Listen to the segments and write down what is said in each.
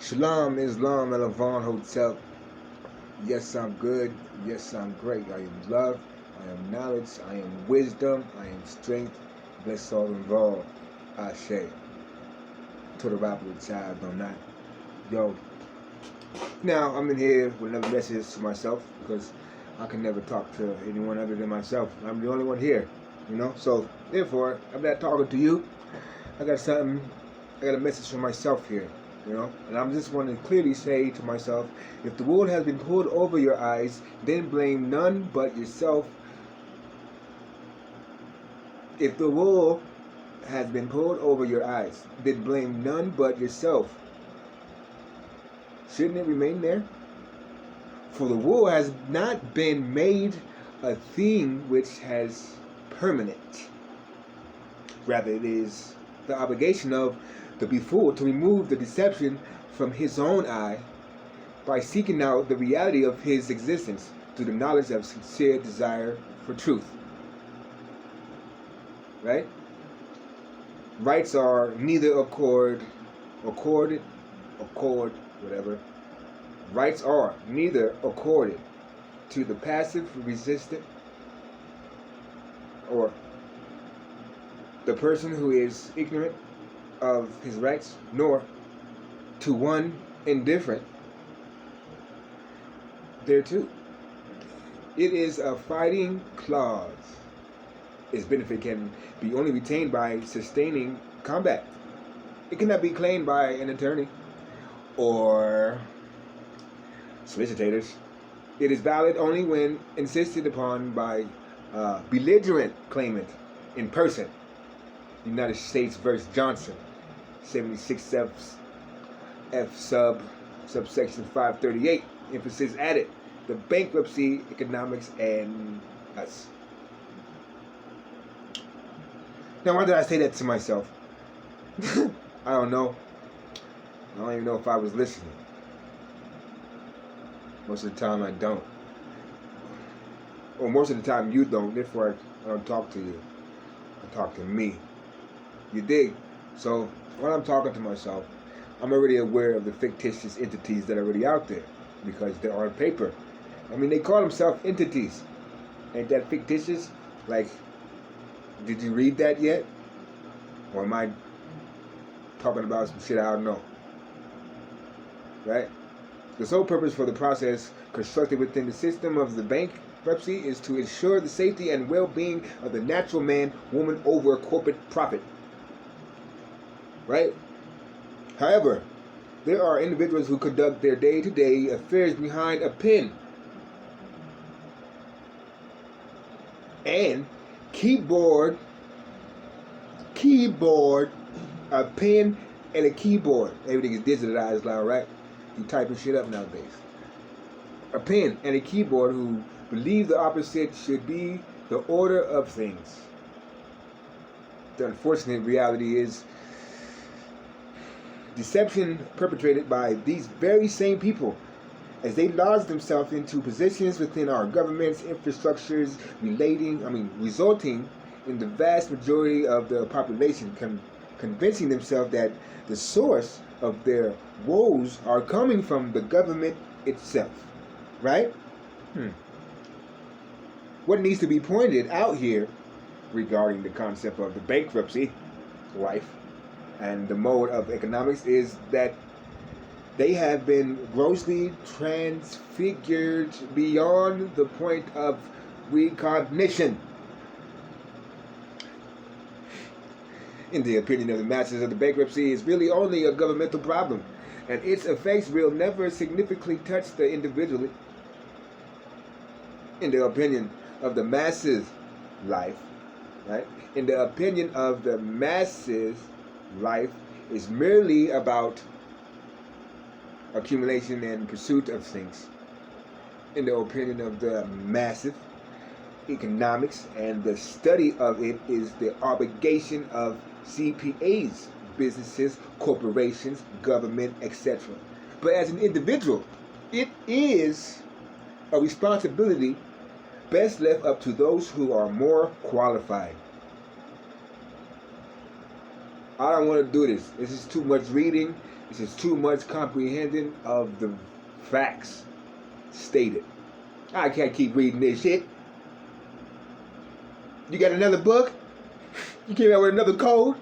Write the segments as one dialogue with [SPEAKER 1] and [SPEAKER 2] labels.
[SPEAKER 1] Shalom, Islam, Elavon Hotel. Yes, I'm good. Yes, I'm great. I am love. I am knowledge. I am wisdom. I am strength. Bless all involved. Ashe. To the rapper child, I'm not. Yo. Now, I'm in here with another message to myself because I can never talk to anyone other than myself. I'm the only one here, So, therefore, I'm not talking to you. I got something, I got a message for myself here. And I'm just want to clearly say to myself, if the wool has been pulled over your eyes, then blame none but yourself. If the wool has been pulled over your eyes, then blame none but yourself. Shouldn't it remain there? For the wool has not been made a thing which has permanent. Rather, it is the obligation of the befooled to remove the deception from his own eye by seeking out the reality of his existence through the knowledge of sincere desire for truth. Right? Rights are neither accorded, whatever. Rights are neither accorded to the passive resistant or the person who is ignorant of his rights, nor to one indifferent thereto. It is a fighting clause. Its benefit can be only retained by sustaining combat. It cannot be claimed by an attorney or solicitors. It is valid only when insisted upon by a belligerent claimant in person. United States versus Johnson, 76 F subsection 538. Emphasis added. The bankruptcy, economics, and us. Now, why did I say that to myself? I don't know. I don't even know if I was listening. Most of the time I don't. Or most of the time you don't. Therefore, I don't talk to you. I talk to me. You dig? So, when I'm talking to myself, I'm already aware of the fictitious entities that are already out there because they're on paper. I mean, they call themselves entities. Ain't that fictitious? Like, did you read that yet? Or am I talking about some shit I don't know? Right? The sole purpose for the process constructed within the system of the bankruptcy is to ensure the safety and well-being of the natural man, woman over corporate profit. Right? However, there are individuals who conduct their day-to-day affairs behind a pen and keyboard, a pen and a keyboard. Everything is digitalized now, right? You typing shit up nowadays. A pen and a keyboard who believe the opposite should be the order of things. The unfortunate reality is deception perpetrated by these very same people as they lodge themselves into positions within our government's infrastructures resulting in the vast majority of the population convincing themselves that the source of their woes are coming from the government itself. Right? What needs to be pointed out here regarding the concept of the bankruptcy life and the mode of economics is that they have been grossly transfigured beyond the point of recognition. In the opinion of the masters of the bankruptcy, is really only a governmental problem, and its effects will never significantly touch the individual. In the opinion of the masses, life, right? In the opinion of the masses, life is merely about accumulation and pursuit of things. In the opinion of the massive, economics and the study of it is the obligation of CPAs, businesses, corporations, government, etc. But as an individual, it is a responsibility best left up to those who are more qualified. I don't want to do this. This is too much reading. This is too much comprehending of the facts stated. I can't keep reading this shit. You got another book? You came out with another code?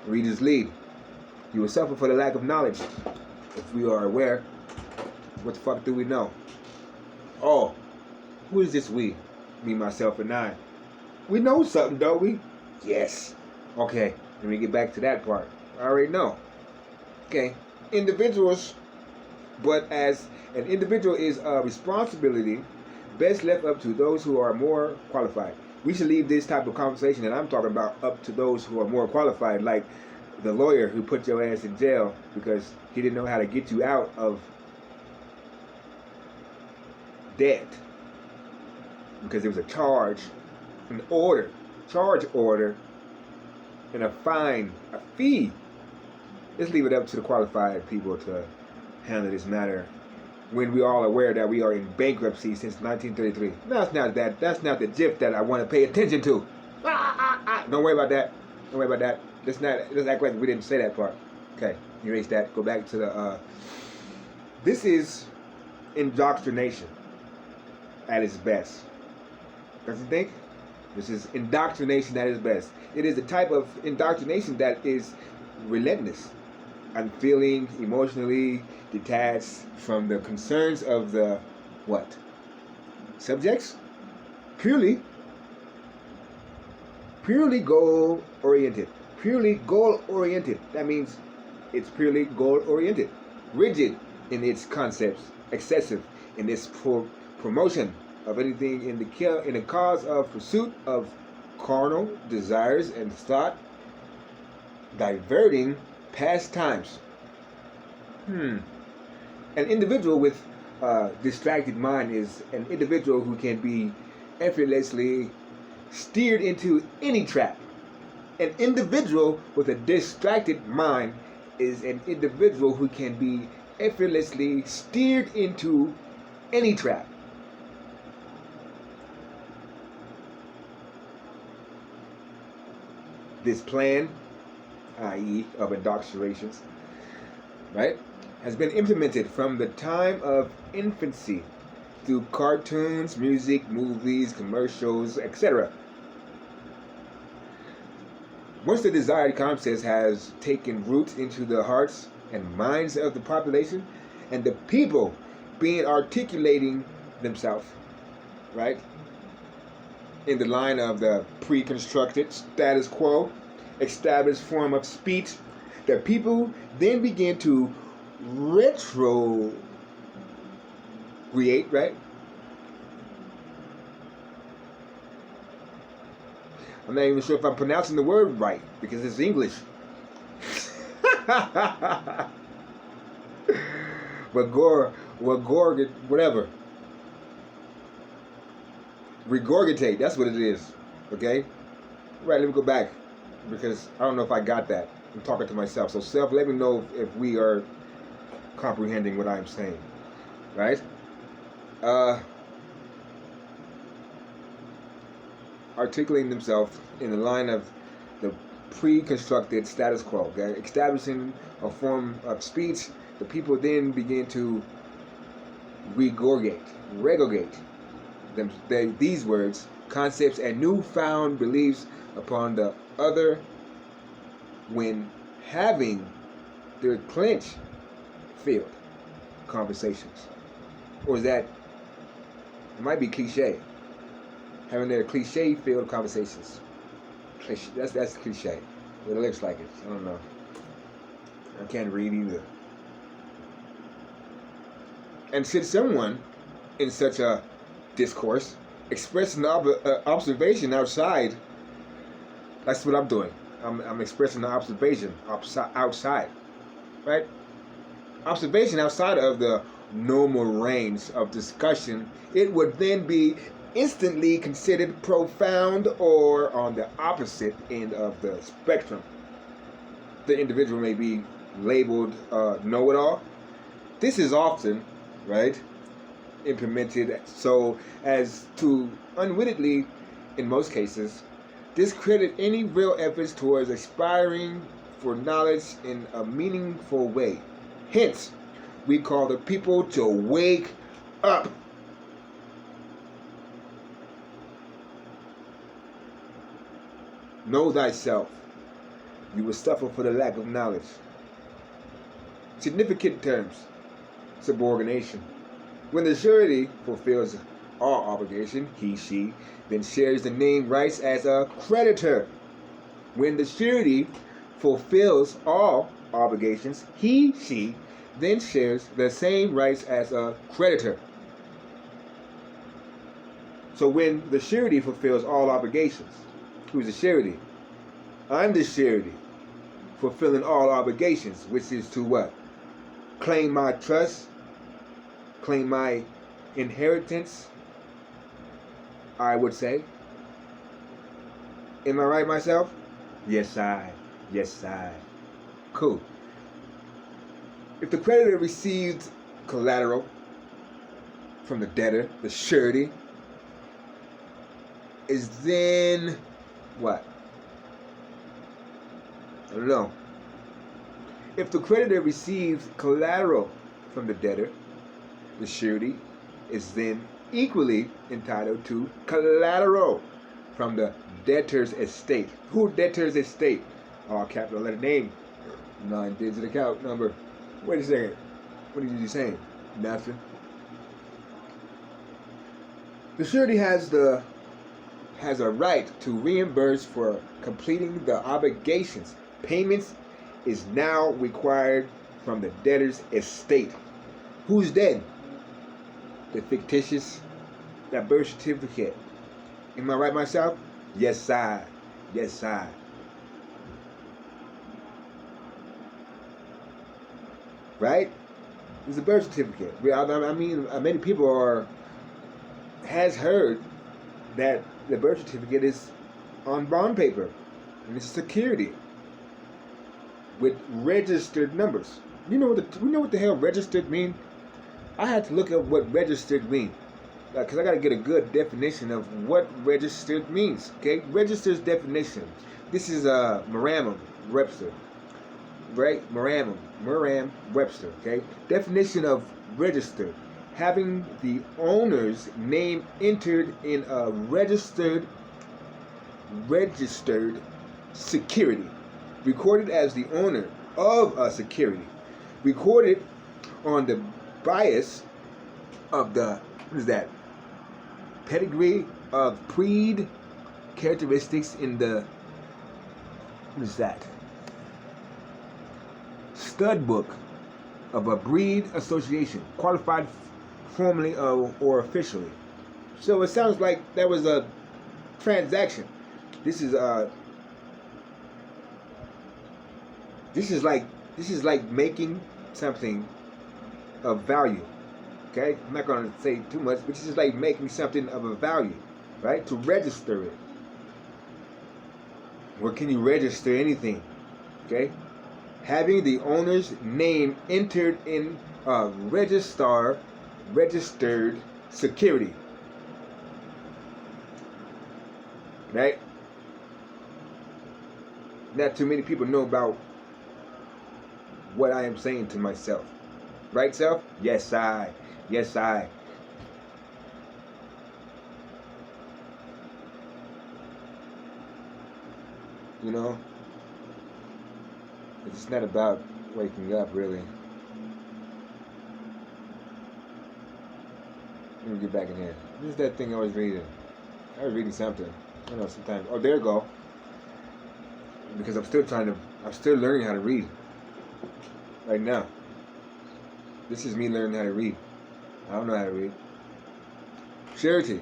[SPEAKER 1] Readers lead. You will suffer for the lack of knowledge. If we are aware, what the fuck do we know? Oh, who is this we? Me, myself, and I. We know something, don't we? Yes. Okay, let me get back to that part. I already know. Okay, individuals, but as an individual is a responsibility best left up to those who are more qualified. We should leave this type of conversation that I'm talking about up to those who are more qualified, like the lawyer who put your ass in jail because he didn't know how to get you out of debt because there was a charge, an order, charge order, and a fine, a fee. Let's leave it up to the qualified people to handle this matter when we all aware that we are in bankruptcy since 1933. That's not the gif that I want to pay attention to. Don't worry about that. Don't worry about that. Let's act like we didn't say that part. Okay, erase that. Go back to the this is indoctrination at its best. Don't you think? This is indoctrination at its best. It is a type of indoctrination that is relentless. I'm feeling emotionally detached from the concerns of the what? Subjects? Purely goal oriented. Purely goal oriented. That means it's purely goal oriented. Rigid in its concepts. Excessive in its promotion of anything in the cause of pursuit of carnal desires and thought, diverting pastimes. An individual with a distracted mind is an individual who can be effortlessly steered into any trap. An individual with a distracted mind is an individual who can be effortlessly steered into any trap. This plan, i.e. of indoctrinations, right, has been implemented from the time of infancy through cartoons, music, movies, commercials, etc. Once the desired concept has taken root into the hearts and minds of the population, and the people being articulating themselves, right, in the line of the pre-constructed status quo, established form of speech, the people then begin to create, right? I'm not even sure if I'm pronouncing the word right because it's English. Whatever. Regurgitate, that's what it is. Okay? Right, let me go back because I don't know if I got that. I'm talking to myself. So self, let me know if we are comprehending what I'm saying. Right? Articulating themselves in the line of the pre-constructed status quo, okay? Establishing a form of speech, the people then begin to regurgitate these words, concepts, and newfound beliefs upon the other when having their clinch-filled conversations. Or is that, it might be cliche, having their cliche-filled conversations. That's cliche. It looks like it. I don't know. I can't read either. And should someone in such a discourse express an observation outside, that's what I'm doing. I'm expressing an observation outside, right? Observation outside of the normal range of discussion, it would then be instantly considered profound or on the opposite end of the spectrum. The individual may be labeled know-it-all. This is often, right, implemented so as to unwittingly, in most cases, discredit any real efforts towards aspiring for knowledge in a meaningful way. Hence, we call the people to wake up. Know thyself. You will suffer for the lack of knowledge. Significant terms. Subordination. When the surety fulfills all obligation, he, she, then shares the name rights as a creditor. When the surety fulfills all obligations, he, she, then shares the same rights as a creditor. So when the surety fulfills all obligations, who's the surety? I'm the surety, fulfilling all obligations, which is to what? Claim my trust, claim my inheritance, I would say. Am I right myself? Yes, I. Yes, I. Cool. If the creditor received collateral from the debtor, the surety, is then what? I don't know. If the creditor receives collateral from the debtor, the surety is then equally entitled to collateral from the debtor's estate. Who debtor's estate? All capital letter name. 9-digit account number. Wait a second. What are you saying? Nothing. The surety has a right to reimburse for completing the obligations. Payments is now required from the debtor's estate. Who's dead? The fictitious, that birth certificate. Am I right myself? Yes, I. Yes, I. Right? It's a birth certificate. I mean, many people has heard that the birth certificate is on bond paper and it's security with registered numbers. You know what the hell registered mean? I had to look up what registered mean because I got to get a good definition of what registered means. Okay, registered's definition. This is Merriam-Webster, right? Merriam-Webster. Okay, definition of registered: having the owner's name entered in a registered security, recorded as the owner of a security, recorded on the bias of the, what is that, pedigree of breed characteristics in the, what is that, stud book of a breed association, qualified formally or officially. So it sounds like that was a transaction. This is like making something of value. Okay, I'm not going to say too much, but this is like making something of a value, right? To register it. Where can you register anything? Okay, having the owner's name entered in a registered security, right? Not too many people know about what I am saying to myself. Right, self? Yes, I. Yes, I. You know, it's not about waking up, really. Let me get back in here. This is that thing I was reading. I was reading something. I don't know, sometimes. Oh, there you go. Because I'm still learning how to read. Right now. This is me learning how to read. I don't know how to read. Surety.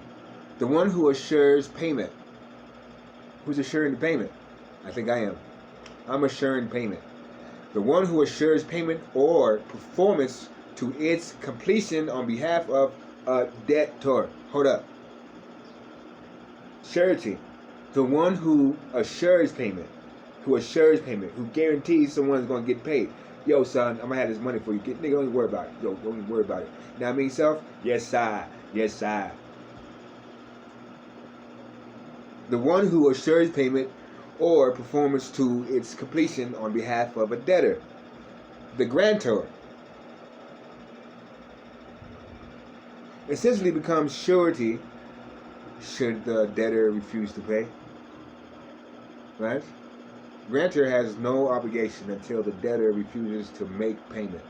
[SPEAKER 1] The one who assures payment. Who's assuring the payment? I think I am. I'm assuring payment. The one who assures payment or performance to its completion on behalf of a debtor. Hold up. Surety. The one who assures payment. Who guarantees someone's going to get paid. Yo, son, I'm going to have this money for you. Nigga, don't even worry about it. Yo, don't even worry about it. Now, I mean, self? Yes, I. Yes, I. The one who assures payment or performance to its completion on behalf of a debtor. The grantor essentially becomes surety should the debtor refuse to pay. Right? Grantor has no obligation until the debtor refuses to make payment.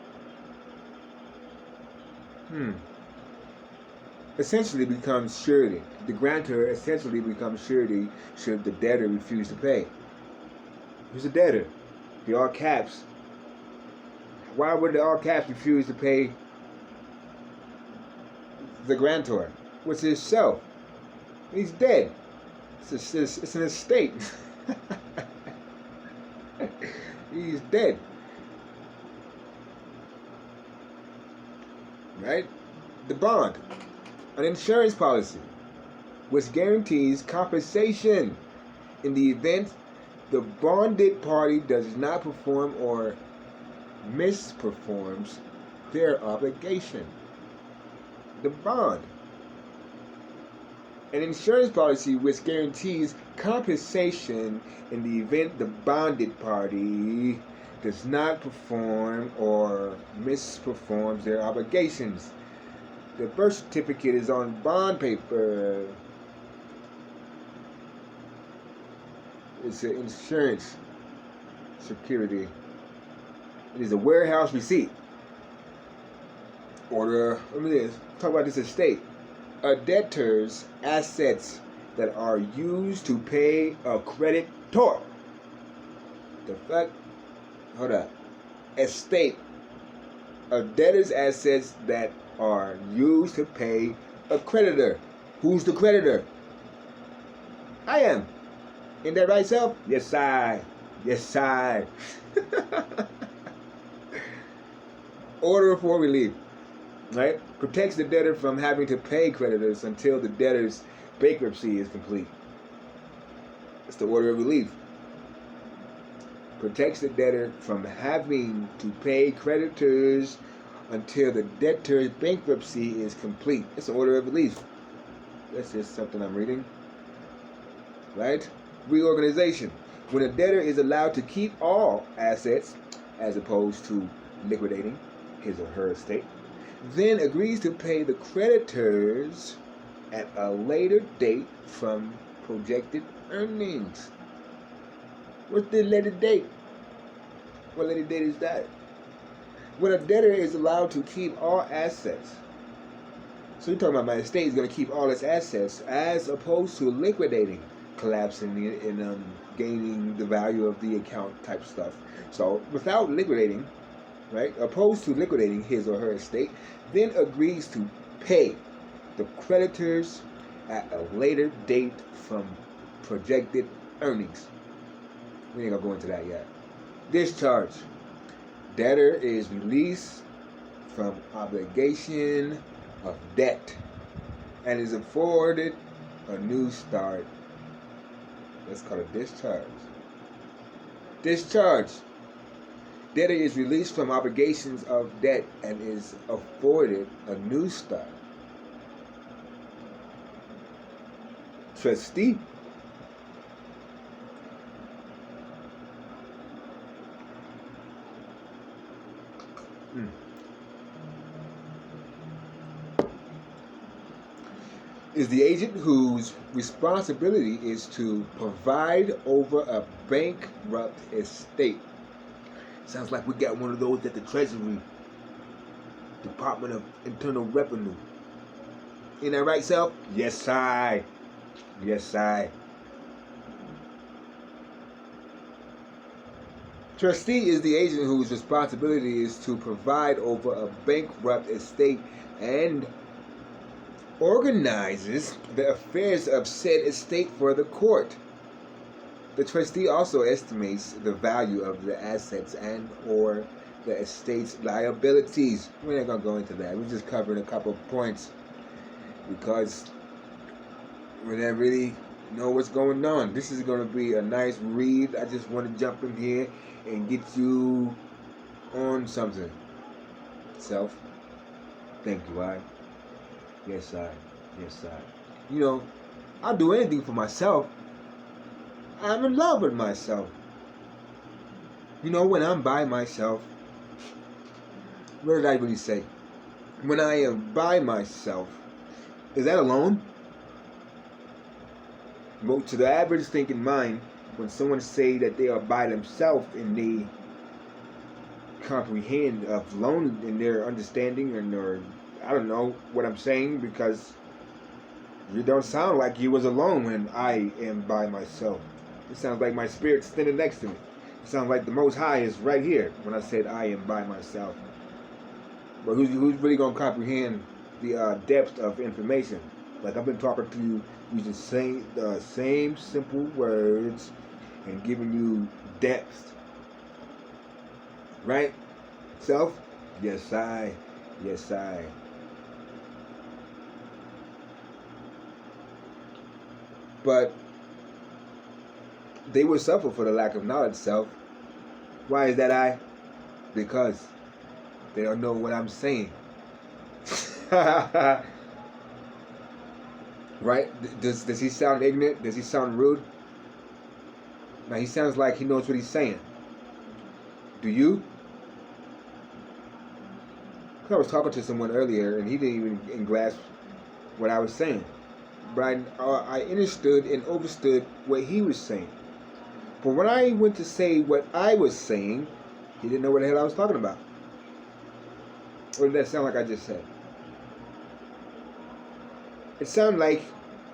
[SPEAKER 1] Essentially becomes surety. The grantor essentially becomes surety should the debtor refuse to pay. Who's the debtor? The all caps. Why would the all caps refuse to pay the grantor? What's his self? He's dead. It's an estate. He's dead. Right? The bond. An insurance policy which guarantees compensation in the event the bonded party does not perform or misperforms their obligation. The bond. An insurance policy which guarantees compensation in the event the bonded party does not perform or misperforms their obligations. The birth certificate is on bond paper. It's an insurance security. It is a warehouse receipt. Order. Let me talk about this estate. A debtor's assets that are used to pay a creditor. The fuck? Hold up. Estate. A debtor's assets that are used to pay a creditor. Who's the creditor? I am. Ain't that right, self? Yes, I. Yes, I. Order for relief. Right? Protects the debtor from having to pay creditors until the debtor's bankruptcy is complete. It's the order of relief. Protects the debtor from having to pay creditors until the debtor's bankruptcy is complete. It's an order of relief. That's just something I'm reading. Right? Reorganization. When a debtor is allowed to keep all assets as opposed to liquidating his or her estate, then agrees to pay the creditors at a later date from projected earnings. What's the later date? What later date is that? When a debtor is allowed to keep all assets. So you're talking about my estate is going to keep all its assets as opposed to liquidating, collapsing and gaining the value of the account type stuff. So without liquidating, right, opposed to liquidating his or her estate, then agrees to pay the creditors at a later date from projected earnings. We ain't gonna go into that yet. Discharge. Debtor is released from obligation of debt and is afforded a new start. That's called a discharge. Discharge. Debtor is released from obligations of debt and is afforded a new start. Trustee. Is the agent whose responsibility is to provide over a bankrupt estate. Sounds like we got one of those at the Treasury Department of Internal Revenue. Ain't that right, self? Yes, I. Yes, I. Trustee is the agent whose responsibility is to provide over a bankrupt estate and organizes the affairs of said estate for the court. The trustee also estimates the value of the assets and or the estate's liabilities. We're not going to go into that. We're just covering a couple of points because we don't really know what's going on. This is going to be a nice read. I just want to jump in here and get you on something. Self, thank you, I. Yes, I. Yes, I. You know, I'll do anything for myself. I'm in love with myself. You know, when I'm by myself, what did I really say? When I am by myself, is that alone? Well, to the average thinking mind, when someone say that they are by themselves and they comprehend of alone in their understanding and or I don't know what I'm saying, because you don't sound like you was alone when I am by myself. It sounds like my spirit's standing next to me. It sounds like the Most High is right here when I said I am by myself. But who's really gonna comprehend the depth of information? Like I've been talking to you using the same simple words and giving you depth, right? Self, yes I. But they will suffer for the lack of knowledge. Self. Why is that I? Because they don't know what I'm saying. Right? Does he sound ignorant? Does he sound rude? Now he sounds like he knows what he's saying. Do you? I was talking to someone earlier and he didn't even grasp what I was saying. But I understood and understood what he was saying. But when I went to say what I was saying, he didn't know what the hell I was talking about. Or did that sound like I just said? It sounded like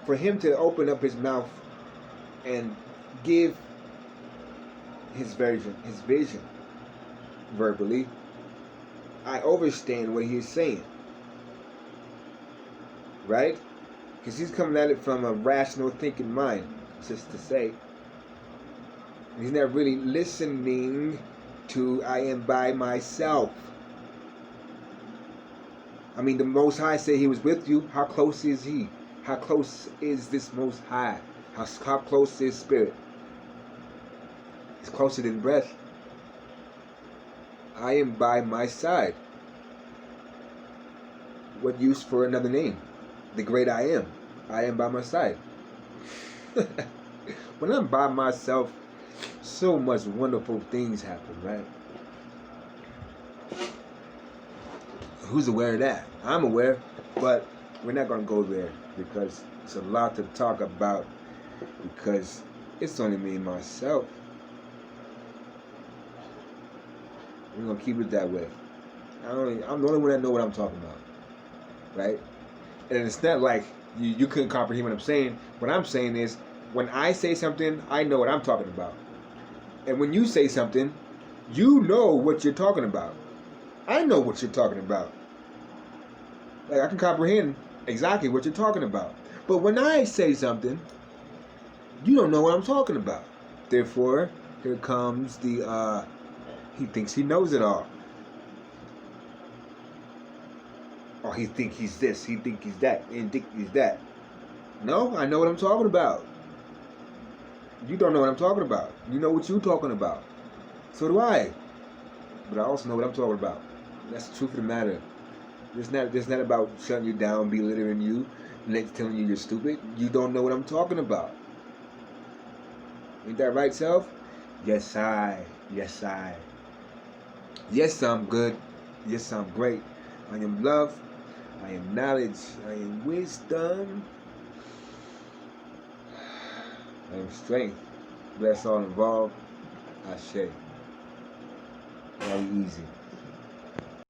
[SPEAKER 1] for him to open up his mouth and give his vision verbally, I understand what he's saying. Right? Because he's coming at it from a rational thinking mind, just to say. He's not really listening to I am by myself. I mean, the Most High said he was with you. How close is he? How close is this Most High? How close is Spirit? It's closer than breath. I am by my side. What use for another name? The great I am. I am by my side. When I'm by myself, so much wonderful things happen, right? Who's aware of that? I'm aware, but we're not going to go there because it's a lot to talk about, because it's only me and myself. We're going to keep it that way. I'm the only one that know what I'm talking about, right? And it's not like you couldn't comprehend what I'm saying. What I'm saying is, when I say something, I know what I'm talking about. And when you say something, you know what you're talking about. I know what you're talking about. Like, I can comprehend exactly what you're talking about. But when I say something, you don't know what I'm talking about. Therefore, here comes the, he thinks he knows it all. Or he think he's this, he think he's that, and think he's that. No, I know what I'm talking about. You don't know what I'm talking about. You know what you're talking about. So do I. But I also know what I'm talking about. That's the truth of the matter. It's not about shutting you down, belittling you, and telling you you're stupid. You don't know what I'm talking about. Ain't that right, self? Yes, I. Yes, I'm good. Yes, I'm great. I am love. I am knowledge. I am wisdom. I am strength. Bless all involved. Ashe. Very easy.